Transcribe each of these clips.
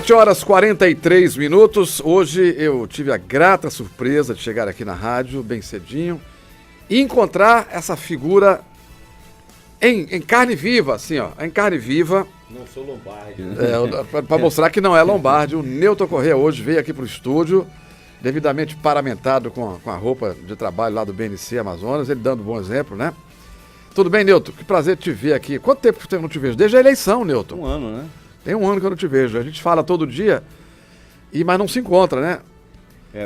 7h43. Hoje eu tive a grata surpresa de chegar aqui na rádio, bem cedinho, e encontrar essa figura em carne viva, assim, ó, em carne viva. Não sou Lombardi. Para mostrar que não é Lombardi. O Newton Corrêa hoje veio aqui para o estúdio, devidamente paramentado com a roupa de trabalho lá do BNC Amazonas, ele dando um bom exemplo, né? Tudo bem, Newton? Que prazer te ver aqui. Quanto tempo que eu não te vejo? Desde a eleição, Newton. Um ano, né? Tem um ano que eu não te vejo. A gente fala todo dia, mas não se encontra, né?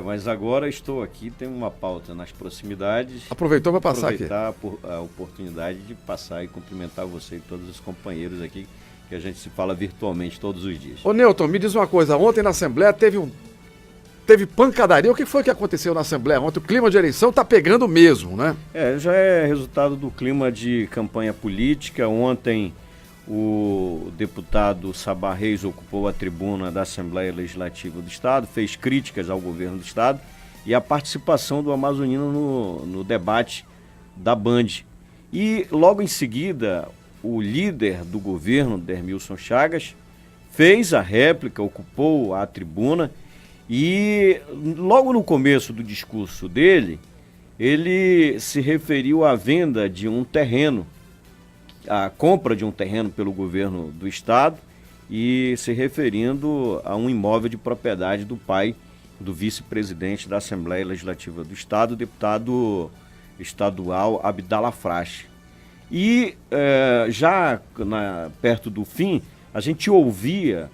Mas agora estou aqui, tem uma pauta nas proximidades. Aproveitou para passar aqui. Aproveitar a oportunidade de passar e cumprimentar você e todos os companheiros aqui, que a gente se fala virtualmente todos os dias. Ô Newton, me diz uma coisa. Ontem na Assembleia teve pancadaria. O que foi que aconteceu na Assembleia ontem? O clima de eleição tá pegando mesmo, né? Já é resultado do clima de campanha política. Ontem o deputado Sabá Reis ocupou a tribuna da Assembleia Legislativa do Estado, fez críticas ao governo do Estado e a participação do amazonino no debate da Band. E logo em seguida, o líder do governo, Dermilson Chagas, fez a réplica, ocupou a tribuna e logo no começo do discurso dele, ele se referiu à venda de um terreno, a compra de um terreno pelo governo do estado e se referindo a um imóvel de propriedade do pai do vice-presidente da Assembleia Legislativa do Estado, o deputado estadual Abdala Frache. E já perto do fim, a gente ouvia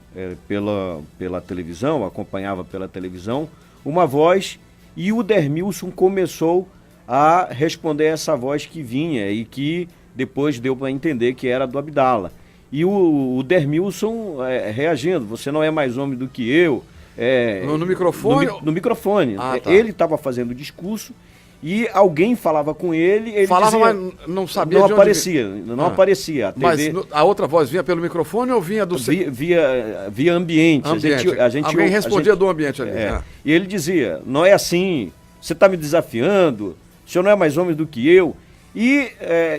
pela televisão, acompanhava pela televisão, uma voz e o Dermilson começou a responder essa voz que vinha e que depois deu para entender que era do Abdala. E o Dermilson reagindo, você não é mais homem do que eu. No microfone? No microfone. Tá. Ele estava fazendo o discurso e alguém falava com ele. Falava, dizia, mas não sabia não de aparecia, onde... não aparecia. A TV... Mas a outra voz vinha pelo microfone ou vinha do... Via ambiente. Alguém respondia do ambiente ali. E ele dizia, não é assim, você está me desafiando, o senhor não é mais homem do que eu. E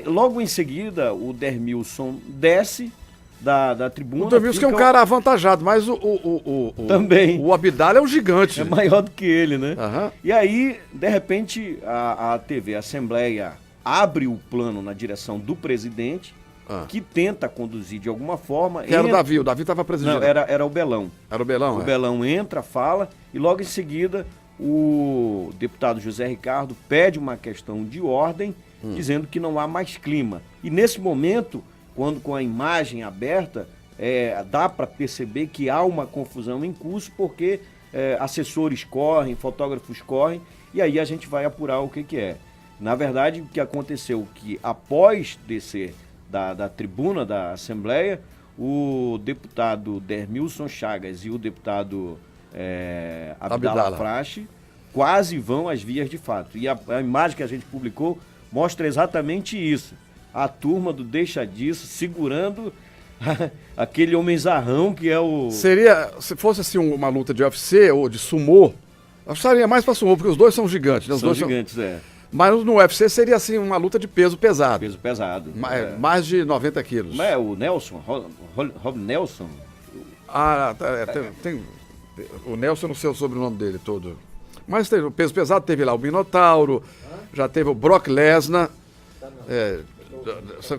logo em seguida o Dermilson desce da tribuna. O Dermilson que é um cara avantajado, mas também. O Abdala é um gigante. É maior do que ele, né? Uhum. E aí, de repente, a TV, a Assembleia, abre o plano na direção do presidente, que tenta conduzir de alguma forma. Era o Davi estava presidindo. Não, era o Belão. Era o Belão, O Belão entra, fala, e logo em seguida o deputado José Ricardo pede uma questão de ordem, dizendo que não há mais clima. E nesse momento, quando com a imagem aberta, dá para perceber que há uma confusão em curso, porque assessores correm, fotógrafos correm, e aí a gente vai apurar o que é. Na verdade, o que aconteceu que após descer da tribuna da Assembleia, o deputado Dermilson Chagas e o deputado Abdala Frache quase vão às vias de fato. E a imagem que a gente publicou mostra exatamente isso. A turma do Deixa Disso segurando aquele homenzarrão que é o... Seria, se fosse assim uma luta de UFC ou de sumô, eu acharia mais pra sumô, porque os dois são gigantes. Né? São gigantes, Mas no UFC seria assim uma luta de peso pesado. Peso pesado. Mais de 90 quilos. Mas o Nelson, Rob Nelson... Tem o Nelson, eu não sei o sobrenome dele todo. Mas teve o peso pesado, teve lá o Minotauro, já teve o Brock Lesnar,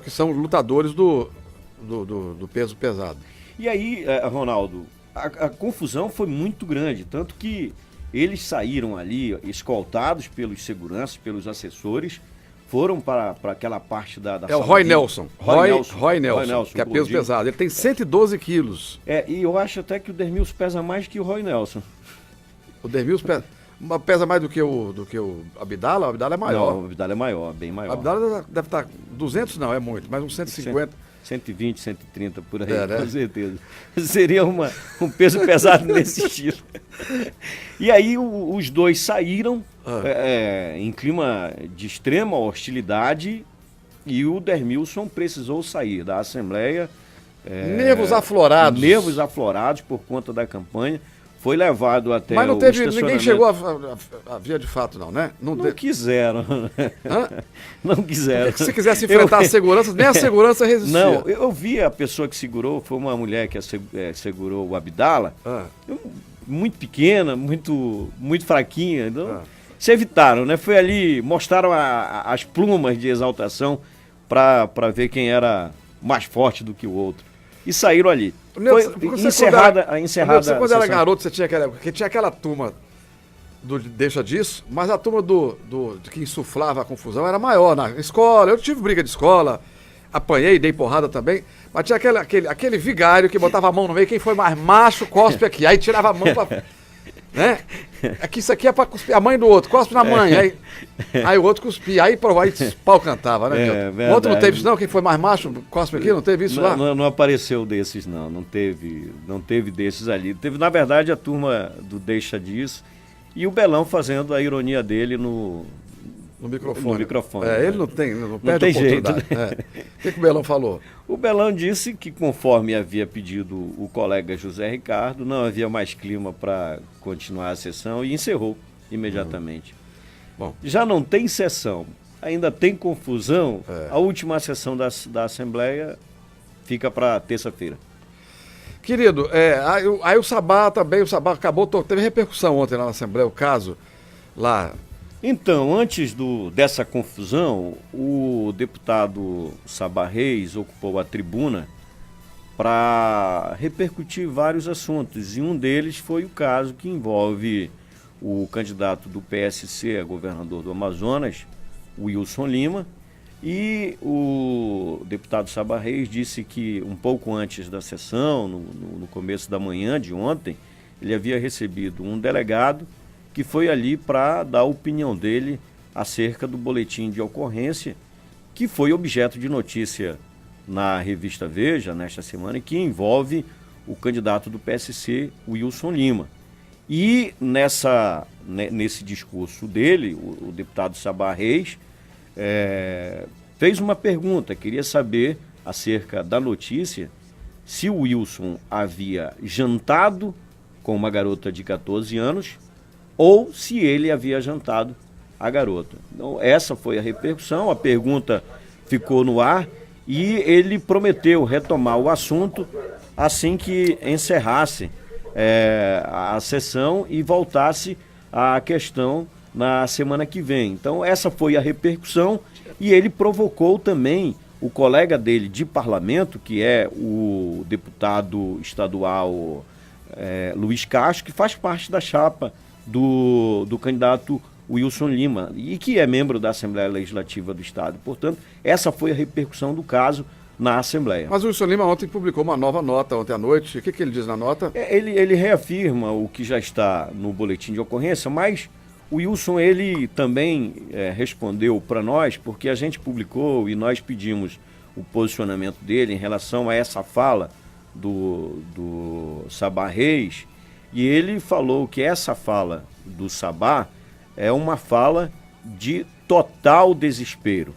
que são lutadores do peso pesado. E aí, Ronaldo, a confusão foi muito grande, tanto que eles saíram ali escoltados pelos seguranças, pelos assessores, foram para aquela parte da o Roy Nelson. Roy Nelson, que é peso pesado. Ele tem 112 quilos. E eu acho até que o Dermilson pesa mais que o Roy Nelson. O Dermilson pesa mais do que o Abdala? O Abdala é maior. Não, o Abdala é maior, bem maior. O Abdala deve estar 200, não, é muito, mas uns 150. 120, 130 por aí, com certeza. Seria um peso pesado nesse estilo. E aí os dois saíram em clima de extrema hostilidade e o Dermilson precisou sair da Assembleia. Nervos aflorados. Nervos aflorados por conta da campanha. foi levado até Mas não o teve, ninguém estacionamento. chegou a via de fato, não, né? Não teve. quiseram. Hã? Não quiseram. Porque se quisesse enfrentar a segurança, nem a segurança resistia. Não, eu vi a pessoa que segurou, foi uma mulher que segurou o Abdala, muito pequena, muito fraquinha. Então, se evitaram, né? Foi ali, mostraram as plumas de exaltação para ver quem era mais forte do que o outro. E saíram ali. Foi encerrada a Você, quando era sessão. garoto, você tinha aquela turma deixa disso, mas a turma de que insuflava a confusão era maior na escola. Eu tive briga de escola, apanhei, dei porrada também, mas tinha aquele vigário que botava a mão no meio, quem foi mais macho, cospe aqui, aí tirava a mão pra... Né? Aqui, isso aqui é pra cuspir a mãe do outro, cospe na mãe, aí o outro cuspia, aí pau cantava, né? O outro não teve isso não, quem foi mais macho, cospe aqui, não teve isso lá? Não apareceu desses não teve desses ali. Teve, na verdade, a turma do Deixa Disso e o Belão fazendo a ironia dele no microfone. Ele não perde oportunidade. O que o Belão falou? O Belão disse que, conforme havia pedido o colega José Ricardo, não havia mais clima para continuar a sessão e encerrou imediatamente. Bom. Já não tem sessão, ainda tem confusão. A última sessão da Assembleia fica para terça-feira. Querido, aí o Sabá também, acabou, teve repercussão ontem lá na Assembleia, o caso lá. Então, antes dessa confusão, o deputado Sabá Reis ocupou a tribuna para repercutir vários assuntos, e um deles foi o caso que envolve o candidato do PSC a governador do Amazonas, Wilson Lima, e o deputado Sabá Reis disse que um pouco antes da sessão, no começo da manhã de ontem, ele havia recebido um delegado que foi ali para dar a opinião dele acerca do boletim de ocorrência, que foi objeto de notícia na revista Veja, nesta semana, e que envolve o candidato do PSC, Wilson Lima. E nesse discurso dele, o deputado Sabá Reis fez uma pergunta, queria saber acerca da notícia se o Wilson havia jantado com uma garota de 14 anos ou se ele havia jantado a garota. Então, essa foi a repercussão, a pergunta ficou no ar e ele prometeu retomar o assunto assim que encerrasse a sessão e voltasse à questão na semana que vem. Então, essa foi a repercussão e ele provocou também o colega dele de parlamento, que é o deputado estadual Luiz Castro, que faz parte da chapa do candidato Wilson Lima e que é membro da Assembleia Legislativa do Estado. Portanto, essa foi a repercussão do caso na Assembleia. Mas o Wilson Lima ontem publicou uma nova nota, ontem à noite. O que ele diz na nota? Ele reafirma o que já está no boletim de ocorrência, mas o Wilson ele também respondeu para nós, porque a gente publicou e nós pedimos o posicionamento dele em relação a essa fala do Sabá Reis. E ele falou que essa fala do Sabá é uma fala de total desespero.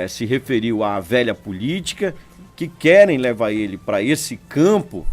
Se referiu à velha política, que querem levar ele para esse campo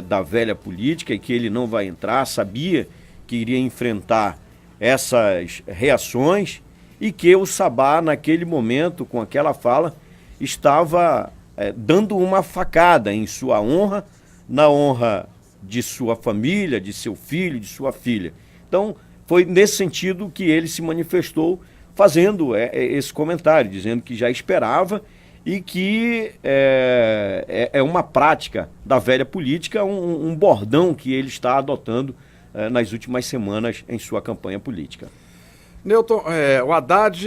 da velha política e que ele não vai entrar, sabia que iria enfrentar essas reações e que o Sabá, naquele momento, com aquela fala, estava dando uma facada em sua honra, na honra de sua família, de seu filho, de sua filha. Então, foi nesse sentido que ele se manifestou fazendo esse comentário, dizendo que já esperava e que é uma prática da velha política, um bordão que ele está adotando nas últimas semanas em sua campanha política. Newton, o Haddad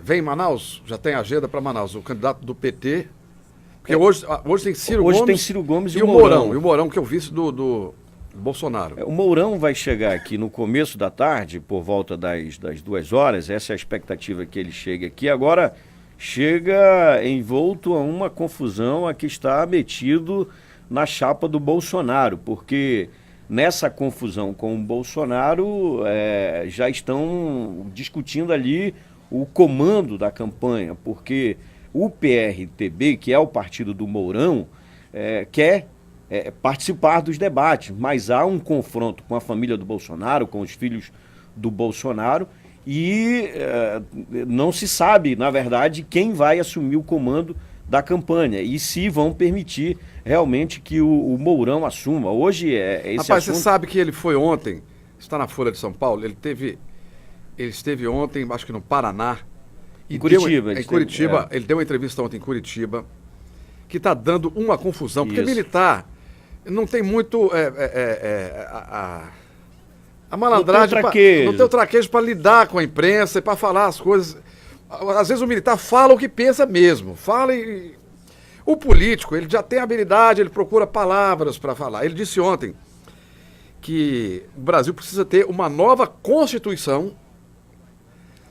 vem em Manaus? Já tem agenda para Manaus, o candidato do PT... Porque hoje tem Ciro Gomes. Hoje tem Ciro Gomes e o Mourão. E o Mourão, que é o vice do Bolsonaro. O Mourão vai chegar aqui no começo da tarde, por volta das 2 horas. Essa é a expectativa que ele chegue aqui. Agora, chega envolto a uma confusão a que está metido na chapa do Bolsonaro, porque nessa confusão com o Bolsonaro já estão discutindo ali o comando da campanha, porque o PRTB, que é o partido do Mourão, quer participar dos debates, mas há um confronto com a família do Bolsonaro, com os filhos do Bolsonaro, e não se sabe, na verdade, quem vai assumir o comando da campanha e se vão permitir realmente que o Mourão assuma. Hoje esse Rapaz, assunto... você sabe que ele foi ontem, está na Folha de São Paulo, ele esteve ontem, acho que no Paraná. Em Curitiba. Ele deu uma entrevista ontem em Curitiba, que está dando uma confusão, porque Isso. militar não tem muito a malandragem, não tem o traquejo para lidar com a imprensa e para falar as coisas. Às vezes o militar fala o que pensa mesmo, O político, ele já tem habilidade, ele procura palavras para falar. Ele disse ontem que o Brasil precisa ter uma nova Constituição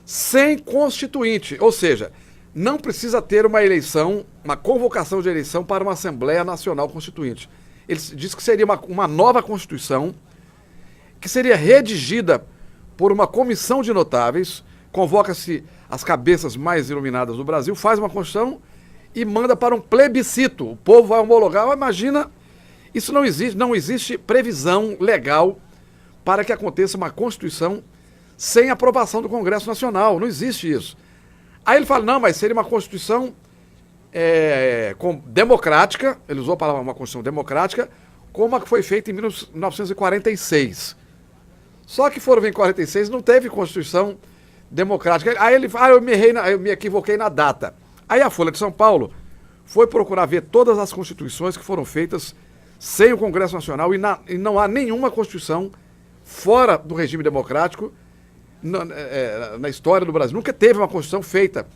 sem constituinte, ou seja, não precisa ter uma eleição, uma convocação de eleição para uma Assembleia Nacional Constituinte. Ele disse que seria uma nova Constituição que seria redigida por uma comissão de notáveis, convoca-se as cabeças mais iluminadas do Brasil, faz uma Constituição e manda para um plebiscito. O povo vai homologar. Imagina, isso não existe previsão legal para que aconteça uma Constituição sem aprovação do Congresso Nacional. Não existe isso. Aí ele fala, não, mas seria uma Constituição democrática, ele usou a palavra uma Constituição democrática, como a que foi feita em 1946. Só que foram ver em 46, não teve Constituição democrática. Aí ele fala, eu me equivoquei na data. Aí a Folha de São Paulo foi procurar ver todas as constituições que foram feitas sem o Congresso Nacional e não há nenhuma Constituição fora do regime democrático na história do Brasil. Nunca teve uma Constituição feita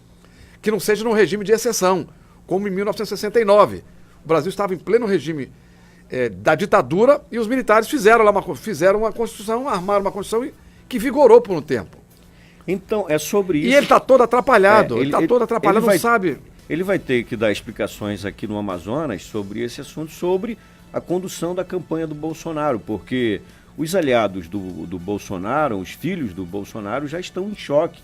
que não seja num regime de exceção, como em 1969. O Brasil estava em pleno regime da ditadura e os militares fizeram uma Constituição, armaram uma Constituição que vigorou por um tempo. Então, é sobre isso. E ele está todo atrapalhado, não sabe. Ele vai ter que dar explicações aqui no Amazonas sobre esse assunto, sobre a condução da campanha do Bolsonaro, porque os aliados do Bolsonaro, os filhos do Bolsonaro, já estão em choque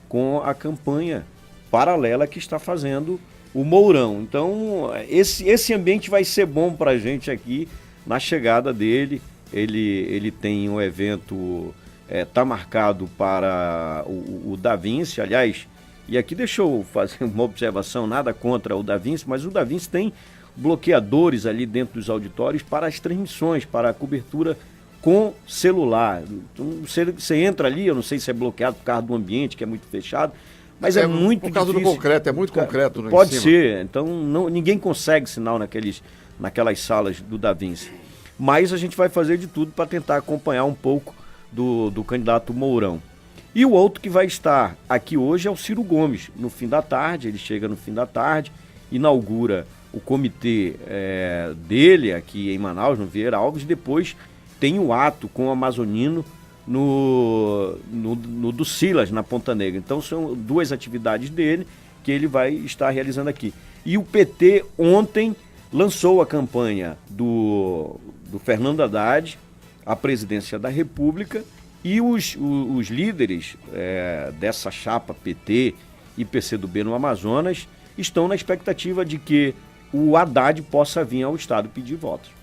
com a campanha paralela que está fazendo o Mourão. Então, esse ambiente vai ser bom para a gente aqui na chegada dele. Ele tem um evento, está marcado para o Da Vinci, aliás, e aqui deixa eu fazer uma observação, nada contra o Da Vinci, mas o Da Vinci tem bloqueadores ali dentro dos auditórios para as transmissões, para a cobertura com celular. Então, você entra ali, eu não sei se é bloqueado por causa do ambiente, que é muito fechado, mas é muito difícil. Por causa do concreto, é muito concreto. Pode ser, então ninguém consegue sinal naquelas salas do Da Vinci. Mas a gente vai fazer de tudo para tentar acompanhar um pouco do candidato Mourão. E o outro que vai estar aqui hoje é o Ciro Gomes. No fim da tarde, ele chega no fim da tarde, inaugura o comitê dele aqui em Manaus, no Vieira Alves, depois tem o ato com o amazonino no do Silas, na Ponta Negra. Então são duas atividades dele que ele vai estar realizando aqui. E o PT ontem lançou a campanha do Fernando Haddad à presidência da República e os líderes dessa chapa PT e PCdoB no Amazonas estão na expectativa de que o Haddad possa vir ao Estado pedir votos.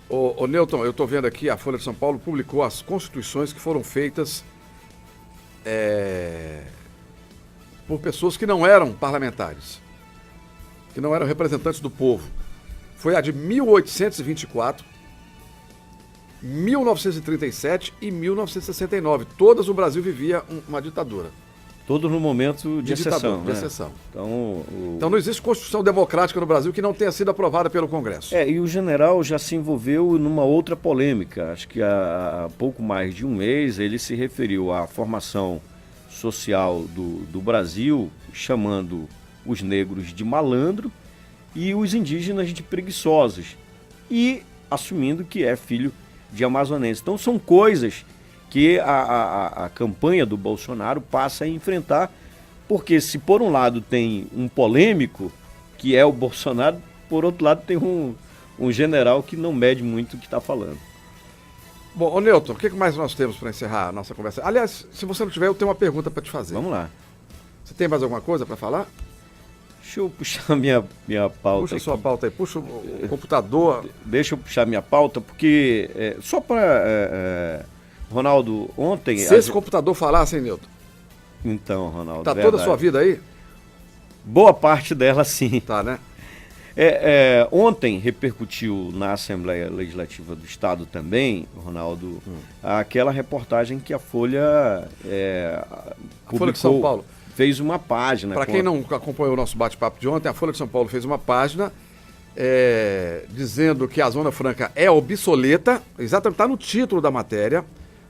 Ô Newton, eu estou vendo aqui, a Folha de São Paulo publicou as constituições que foram feitas por pessoas que não eram parlamentares, que não eram representantes do povo. Foi a de 1824, 1937 e 1969. Todas o Brasil vivia uma ditadura. Todos no momento de exceção. De exceção. Então não existe Constituição democrática no Brasil que não tenha sido aprovada pelo Congresso. E o general já se envolveu numa outra polêmica. Acho que há pouco mais de um mês ele se referiu à formação social do Brasil, chamando os negros de malandro e os indígenas de preguiçosos, e assumindo que é filho de amazonenses. Então são coisas que a campanha do Bolsonaro passa a enfrentar, porque se por um lado tem um polêmico, que é o Bolsonaro, por outro lado tem um general que não mede muito o que está falando. Bom, ô Newton, o que mais nós temos para encerrar a nossa conversa? Aliás, se você não tiver, eu tenho uma pergunta para te fazer. Vamos lá. Você tem mais alguma coisa para falar? Deixa eu puxar minha pauta. Puxa a aqui. sua pauta aí, puxa o computador. Deixa eu puxar minha pauta, porque só para... Ronaldo, ontem... Se esse computador falasse, hein, Nilton? Então, Ronaldo, Tá toda a sua vida aí? Boa parte dela, sim. Tá, né? Ontem repercutiu na Assembleia Legislativa do Estado também, Ronaldo, aquela reportagem que a Folha A Folha de São Paulo fez uma página. Para quem não acompanhou o nosso bate-papo de ontem, a Folha de São Paulo fez uma página dizendo que a Zona Franca é obsoleta, exatamente, está no título da matéria,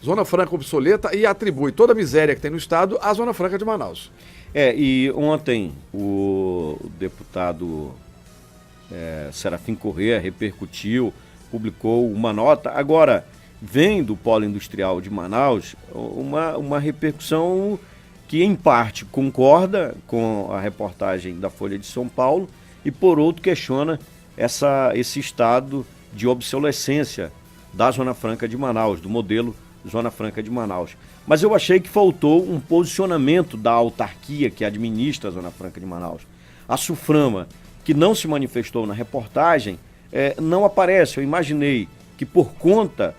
Zona Franca obsoleta, e atribui toda a miséria que tem no Estado à Zona Franca de Manaus. E ontem o deputado Serafim Corrêa repercutiu, publicou uma nota. Agora, vem do Polo Industrial de Manaus uma repercussão que, em parte, concorda com a reportagem da Folha de São Paulo e, por outro, questiona esse estado de obsolescência da Zona Franca de Manaus, do modelo Zona Franca de Manaus. Mas eu achei que faltou um posicionamento da autarquia que administra a Zona Franca de Manaus. A Suframa, que não se manifestou na reportagem, não aparece. Eu imaginei que, por conta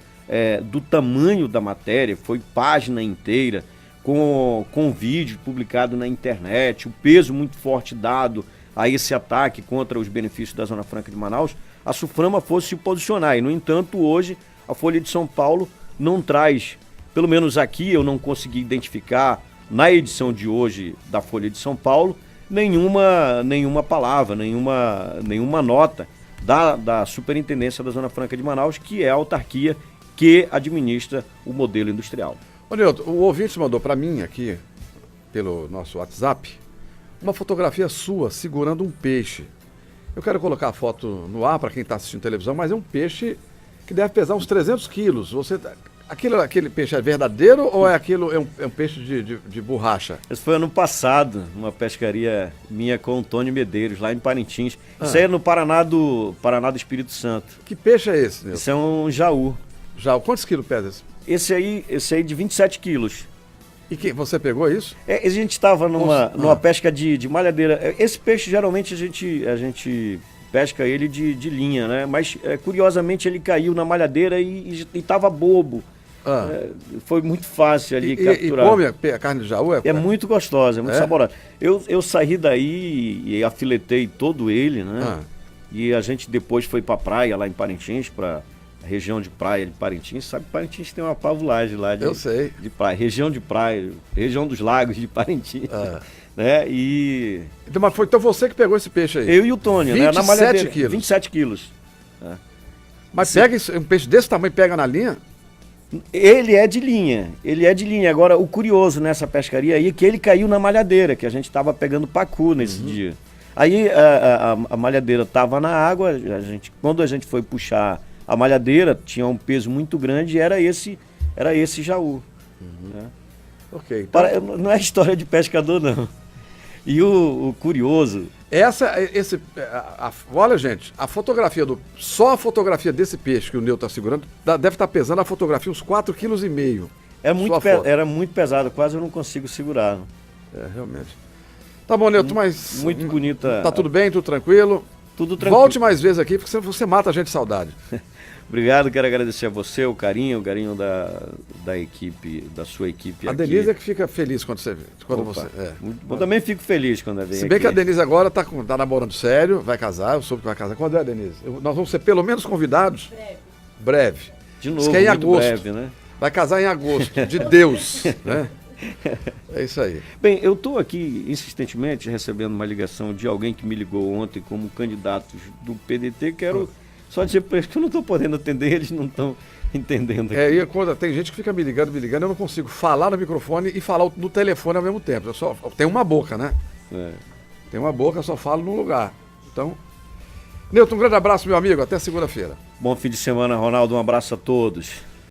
do tamanho da matéria, foi página inteira, com vídeo publicado na internet, o peso muito forte dado a esse ataque contra os benefícios da Zona Franca de Manaus, a Suframa fosse se posicionar. E, no entanto, hoje, a Folha de São Paulo não traz, pelo menos aqui eu não consegui identificar, na edição de hoje da Folha de São Paulo, nenhuma palavra, nenhuma nota da Superintendência da Zona Franca de Manaus, que é a autarquia que administra o modelo industrial. Ô, Nilton, o ouvinte mandou para mim aqui, pelo nosso WhatsApp, uma fotografia sua segurando um peixe. Eu quero colocar a foto no ar para quem está assistindo televisão, mas é um peixe que deve pesar uns 300 quilos. Aquele peixe é verdadeiro ou é um peixe de borracha? Esse foi ano passado, uma pescaria minha com o Tony Medeiros, lá em Parintins. Isso aí é no Paraná do Espírito Santo. Que peixe é esse, Nilton? Isso é um jaú. Jaú, quantos quilos pesa esse? Esse aí de 27 quilos. E você pegou isso? A gente estava numa pesca de malhadeira. Esse peixe, geralmente, a gente pesca ele de linha, né? Mas, curiosamente, ele caiu na malhadeira e estava bobo. Foi muito fácil ali capturar. E come a carne de jaú? É muito gostosa, é muito saborosa. Eu saí daí e afiletei todo ele, né? E a gente depois foi pra praia lá em Parintins, pra região de praia de Parintins. Sabe que Parintins tem uma pavulagem lá eu sei. De praia. Região de praia, região dos lagos de Parintins. Né? Então você que pegou esse peixe aí? Eu e o Tony, né? Na malhadeira. 27 quilos. Mas pega um peixe desse tamanho, pega na linha? Ele é de linha. Agora, o curioso nessa pescaria aí é que ele caiu na malhadeira, que a gente estava pegando pacu nesse dia. Aí a malhadeira estava na água, quando a gente foi puxar a malhadeira, tinha um peso muito grande e era esse jaú. Né? Ok. Então... Não é história de pescador, não. E o curioso... Olha, gente, só a fotografia desse peixe que o Nilton está segurando, deve estar pesando a fotografia uns 4,5 kg. Era muito pesado, quase eu não consigo segurar. Realmente. Tá bom, Nilton, mas... Muito bonita. Tá tudo bem, tudo tranquilo? Tudo tranquilo. Volte mais vezes aqui, porque você mata a gente de saudade. Obrigado, quero agradecer a você, o carinho da equipe, da sua equipe a aqui. A Denise é que fica feliz quando você... Eu também fico feliz quando vem. Se bem que a Denise agora tá namorando sério, vai casar, eu soube que vai casar. Quando é, Denise? Nós vamos ser pelo menos convidados? Breve. De novo, em muito agosto. breve, né? Vai casar em agosto, de Deus, né? É isso aí. Bem, eu estou aqui insistentemente recebendo uma ligação de alguém que me ligou ontem como candidato do PDT. Quero só dizer para eles que eu não estou podendo atender, eles não estão entendendo. E quando tem gente que fica me ligando, eu não consigo falar no microfone e falar no telefone ao mesmo tempo. Eu tenho uma boca, né? Tem uma boca, eu só falo num lugar. Então, Nilton, um grande abraço, meu amigo. Até segunda-feira. Bom fim de semana, Ronaldo. Um abraço a todos.